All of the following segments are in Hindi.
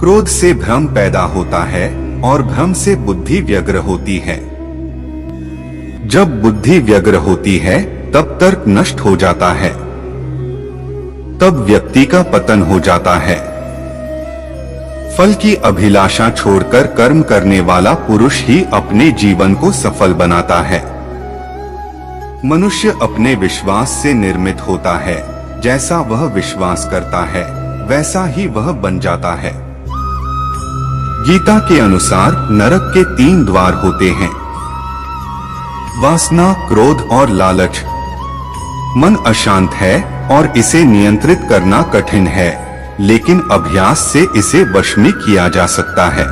क्रोध से भ्रम पैदा होता है और भ्रम से बुद्धि व्यग्र होती है। जब बुद्धि व्यग्र होती है तब तर्क नष्ट हो जाता है, तब व्यक्ति का पतन हो जाता है। फल की अभिलाषा छोड़कर कर्म करने वाला पुरुष ही अपने जीवन को सफल बनाता है। मनुष्य अपने विश्वास से निर्मित होता है, जैसा वह विश्वास करता है वैसा ही वह बन जाता है। गीता के अनुसार नरक के 3 द्वार होते हैं: वासना, क्रोध और लालच। मन अशांत है और इसे नियंत्रित करना कठिन है, लेकिन अभ्यास से इसे वश में किया जा सकता है।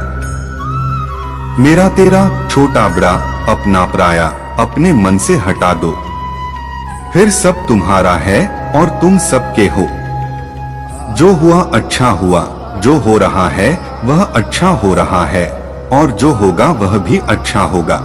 मेरा तेरा, छोटा बड़ा, अपना पराया अपने मन से हटा दो, फिर सब तुम्हारा है और तुम सबके हो। जो हुआ अच्छा हुआ, जो हो रहा है वह अच्छा हो रहा है, और जो होगा वह भी अच्छा होगा।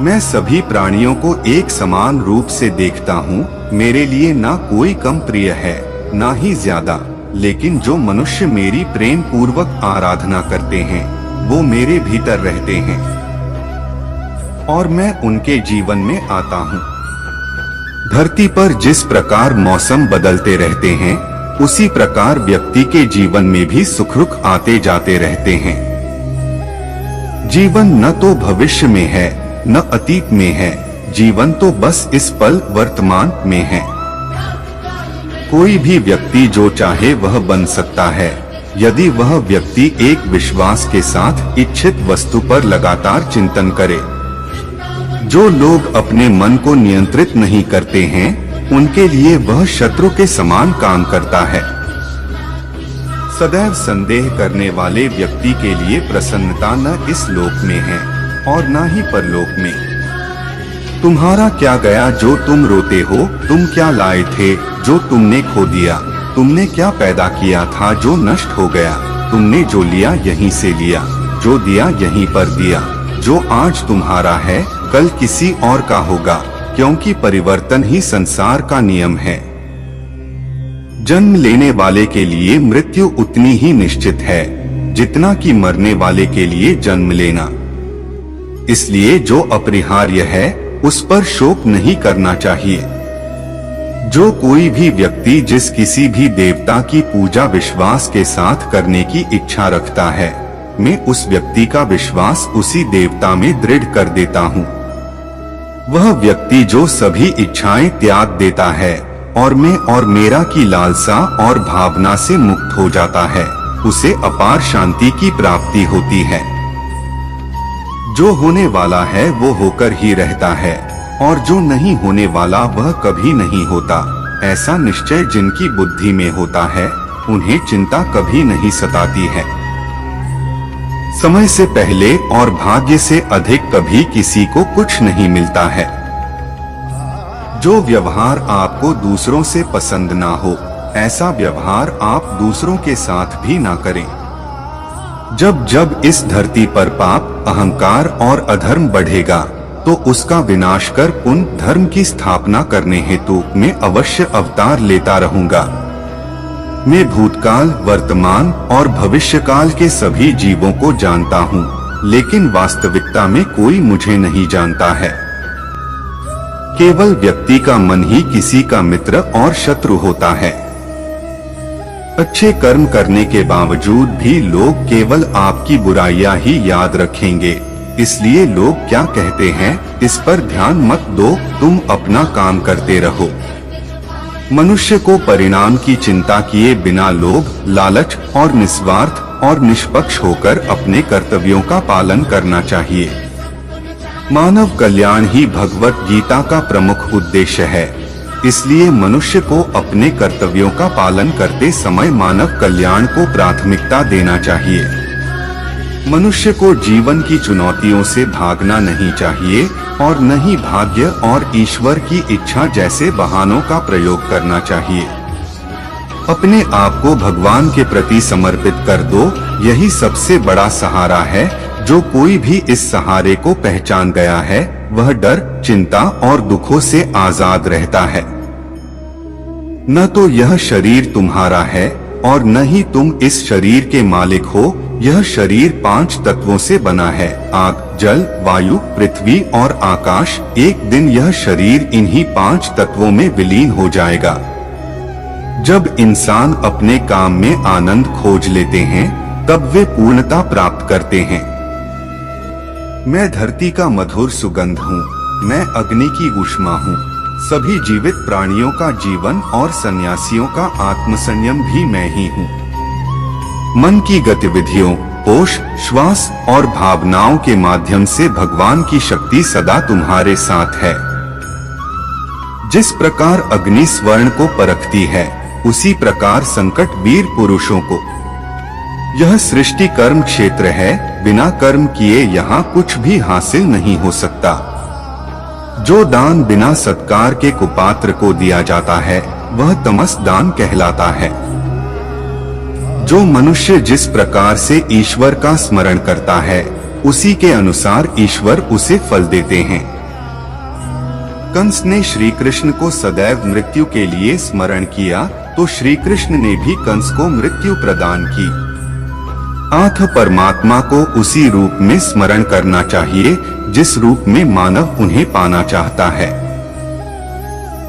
मैं सभी प्राणियों को एक समान रूप से देखता हूँ। मेरे लिए ना कोई कम प्रिय है ना ही ज्यादा, लेकिन जो मनुष्य मेरी प्रेम पूर्वक आराधना करते हैं वो मेरे भीतर रहते हैं और मैं उनके जीवन में आता हूँ। धरती पर जिस प्रकार मौसम बदलते रहते हैं, उसी प्रकार व्यक्ति के जीवन में भी सुख दुख आते जाते रहते हैं। जीवन न तो भविष्य में है न अतीत में है, जीवन तो बस इस पल वर्तमान में है। कोई भी व्यक्ति जो चाहे वह बन सकता है, यदि वह व्यक्ति एक विश्वास के साथ इच्छित वस्तु पर लगातार चिंतन करे। जो लोग अपने मन को नियंत्रित नहीं करते हैं, उनके लिए वह शत्रु के समान काम करता है। सदैव संदेह करने वाले व्यक्ति के लिए प्रसन्नता न इस लोक में है और न ही परलोक में। तुम्हारा क्या गया जो तुम रोते हो? तुम क्या लाए थे जो तुमने खो दिया? तुमने क्या पैदा किया था जो नष्ट हो गया? तुमने जो लिया यहीं से लिया, जो दिया यहीं पर दिया। जो आज तुम्हारा है कल किसी और का होगा, क्योंकि परिवर्तन ही संसार का नियम है। जन्म लेने वाले के लिए मृत्यु उतनी ही निश्चित है जितना कि मरने वाले के लिए जन्म लेना। इसलिए जो अपरिहार्य है उस पर शोक नहीं करना चाहिए। जो कोई भी व्यक्ति जिस किसी भी देवता की पूजा विश्वास के साथ करने की इच्छा रखता है, मैं उस व्यक्ति का विश्वास उसी देवता में दृढ़ कर देता हूँ। वह व्यक्ति जो सभी इच्छाएं त्याग देता है और मैं और मेरा की लालसा और भावना से मुक्त हो जाता है, उसे अपार शांति की प्राप्ति होती है। जो होने वाला है वो होकर ही रहता है और जो नहीं होने वाला वह कभी नहीं होता। ऐसा निश्चय जिनकी बुद्धि में होता है, उन्हें चिंता कभी नहीं सताती है। समय से पहले और भाग्य से अधिक कभी किसी को कुछ नहीं मिलता है। जो व्यवहार आपको दूसरों से पसंद ना हो, ऐसा व्यवहार आप दूसरों के साथ भी ना करें। जब जब इस धरती पर पाप, अहंकार और अधर्म बढ़ेगा, तो उसका विनाश कर पुण्य धर्म की स्थापना करने हेतु मैं अवश्य अवतार लेता रहूंगा। मैं भूतकाल, वर्तमान और भविष्यकाल के सभी जीवों को जानता हूँ, लेकिन वास्तविकता में कोई मुझे नहीं जानता है। केवल व्यक्ति का मन ही किसी का मित्र और शत्रु होता है। अच्छे कर्म करने के बावजूद भी लोग केवल आपकी बुराइयां ही याद रखेंगे। इसलिए लोग क्या कहते हैं इस पर ध्यान मत दो, तुम अपना काम करते रहो। मनुष्य को परिणाम की चिंता किए बिना लोभ, लालच और निस्वार्थ और निष्पक्ष होकर अपने कर्तव्यों का पालन करना चाहिए। मानव कल्याण ही भगवत गीता का प्रमुख उद्देश्य है। इसलिए मनुष्य को अपने कर्तव्यों का पालन करते समय मानव कल्याण को प्राथमिकता देना चाहिए। मनुष्य को जीवन की चुनौतियों से भागना नहीं चाहिए और न ही भाग्य और ईश्वर की इच्छा जैसे बहानों का प्रयोग करना चाहिए। अपने आप को भगवान के प्रति समर्पित कर दो, यही सबसे बड़ा सहारा है। जो कोई भी इस सहारे को पहचान गया है, वह डर, चिंता और दुखों से आजाद रहता है। न तो यह शरीर तुम्हारा है और न ही तुम इस शरीर के मालिक हो। यह शरीर 5 तत्वों से बना है, आग, जल, वायु, पृथ्वी और आकाश। एक दिन यह शरीर इन्हीं 5 तत्वों में विलीन हो जाएगा। जब इंसान अपने काम में आनंद खोज लेते हैं, तब वे पूर्णता प्राप्त करते हैं। मैं धरती का मधुर सुगंध हूँ, मैं अग्नि की ऊष्मा हूँ। सभी जीवित प्राणियों का जीवन और सन्यासियों का आत्मसंयम भी मैं ही हूँ। मन की गतिविधियों, होश, श्वास और भावनाओं के माध्यम से भगवान की शक्ति सदा तुम्हारे साथ है। जिस प्रकार अग्नि स्वर्ण को परखती है, उसी प्रकार संकट वीर पुरुषों को। यह सृष्टि कर्म क्षेत्र है, बिना कर्म किए यहाँ कुछ भी हासिल नहीं हो सकता। जो दान बिना सत्कार के कुपात्र को दिया जाता है, वह तमस दान कहलाता है। जो मनुष्य जिस प्रकार से ईश्वर का स्मरण करता है, उसी के अनुसार ईश्वर उसे फल देते हैं। कंस ने श्री कृष्ण को सदैव मृत्यु के लिए स्मरण किया, तो श्री कृष्ण ने भी कंस को मृत्यु प्रदान की। अतः परमात्मा को उसी रूप में स्मरण करना चाहिए, जिस रूप में मानव उन्हें पाना चाहता है।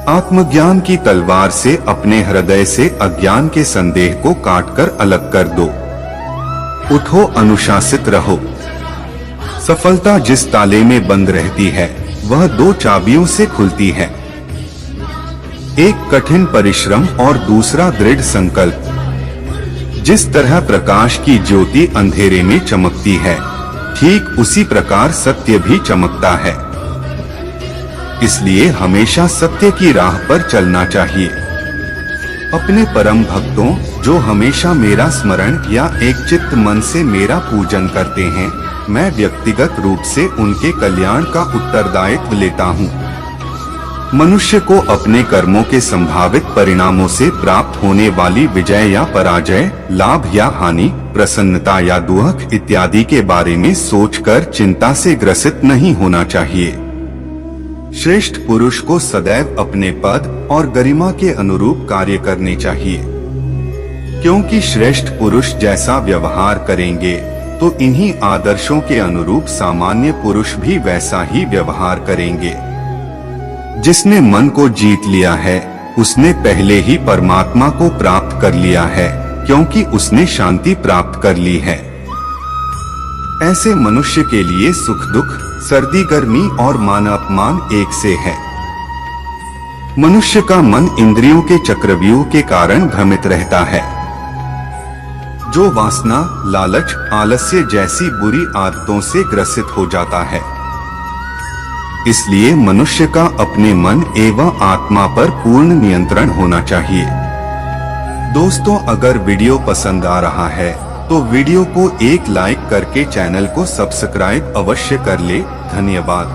आत्मज्ञान की तलवार से अपने हृदय से अज्ञान के संदेह को काटकर अलग कर दो। उठो, अनुशासित रहो। सफलता जिस ताले में बंद रहती है, वह 2 चाबियों से खुलती है। एक कठिन परिश्रम और दूसरा दृढ़ संकल्प। जिस तरह प्रकाश की ज्योति अंधेरे में चमकती है, ठीक उसी प्रकार सत्य भी चमकता है। इसलिए हमेशा सत्य की राह पर चलना चाहिए। अपने परम भक्तों, जो हमेशा मेरा स्मरण या एक चित्त मन से मेरा पूजन करते हैं, मैं व्यक्तिगत रूप से उनके कल्याण का उत्तरदायित्व लेता हूँ। मनुष्य को अपने कर्मों के संभावित परिणामों से प्राप्त होने वाली विजय या पराजय, लाभ या हानि, प्रसन्नता या दुख इत्यादि के बारे में सोचकर चिंता से ग्रसित नहीं होना चाहिए। श्रेष्ठ पुरुष को सदैव अपने पद और गरिमा के अनुरूप कार्य करने चाहिए, क्योंकि श्रेष्ठ पुरुष जैसा व्यवहार करेंगे, तो इन्हीं आदर्शों के अनुरूप सामान्य पुरुष भी वैसा ही व्यवहार करेंगे। जिसने मन को जीत लिया है, उसने पहले ही परमात्मा को प्राप्त कर लिया है, क्योंकि उसने शांति प्राप्त कर ली है। ऐसे मनुष्य के लिए सुख दुख, सर्दी गर्मी और मान अपमान एक से है। मनुष्य का मन इंद्रियों के चक्रव्यूह के कारण भ्रमित रहता है। जो वासना, लालच, आलस्य जैसी बुरी आदतों से ग्रसित हो जाता है। इसलिए मनुष्य का अपने मन एवं आत्मा पर पूर्ण नियंत्रण होना चाहिए। दोस्तों, अगर वीडियो पसंद आ रहा है तो वीडियो को एक लाइक करके चैनल को सब्सक्राइब अवश्य कर ले। धन्यवाद।